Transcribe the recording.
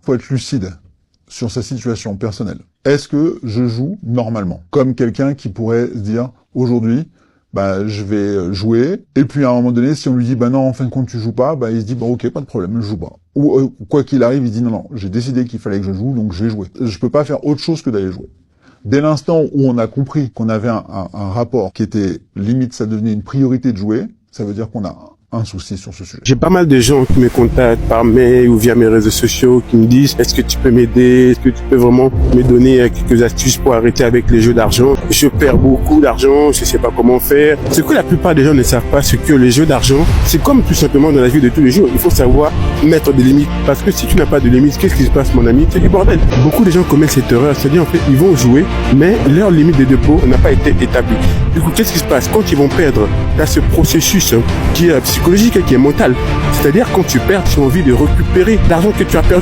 faut être lucide sur sa situation personnelle. Est-ce que je joue normalement? Comme quelqu'un qui pourrait se dire, aujourd'hui, je vais jouer, et puis à un moment donné, si on lui dit, non, en fin de compte, tu joues pas, il se dit, ok, pas de problème, je joue pas. Ou quoi qu'il arrive, il se dit, non, j'ai décidé qu'il fallait que je joue, donc je vais jouer. Je peux pas faire autre chose que d'aller jouer. Dès l'instant où on a compris qu'on avait un rapport qui était, limite, ça devenait une priorité de jouer, ça veut dire qu'on a un souci sur ce sujet. J'ai pas mal de gens qui me contactent par mail ou via mes réseaux sociaux qui me disent est-ce que tu peux m'aider, est-ce que tu peux vraiment me donner quelques astuces pour arrêter avec les jeux d'argent. Je perds beaucoup d'argent, je sais pas comment faire. Ce que la plupart des gens ne savent pas, c'est que les jeux d'argent, c'est comme tout simplement dans la vie de tous les jours. Il faut savoir mettre des limites, parce que si tu n'as pas de limites, qu'est-ce qui se passe, mon ami? C'est du bordel. Beaucoup de gens commettent cette erreur, c'est-à-dire en fait ils vont jouer, mais leur limite de dépôt n'a pas été établie. Du coup, qu'est-ce qui se passe quand ils vont perdre? T'as ce processus qui est psychologique et qui est mental. C'est-à-dire quand tu perds, tu as envie de récupérer l'argent que tu as perdu.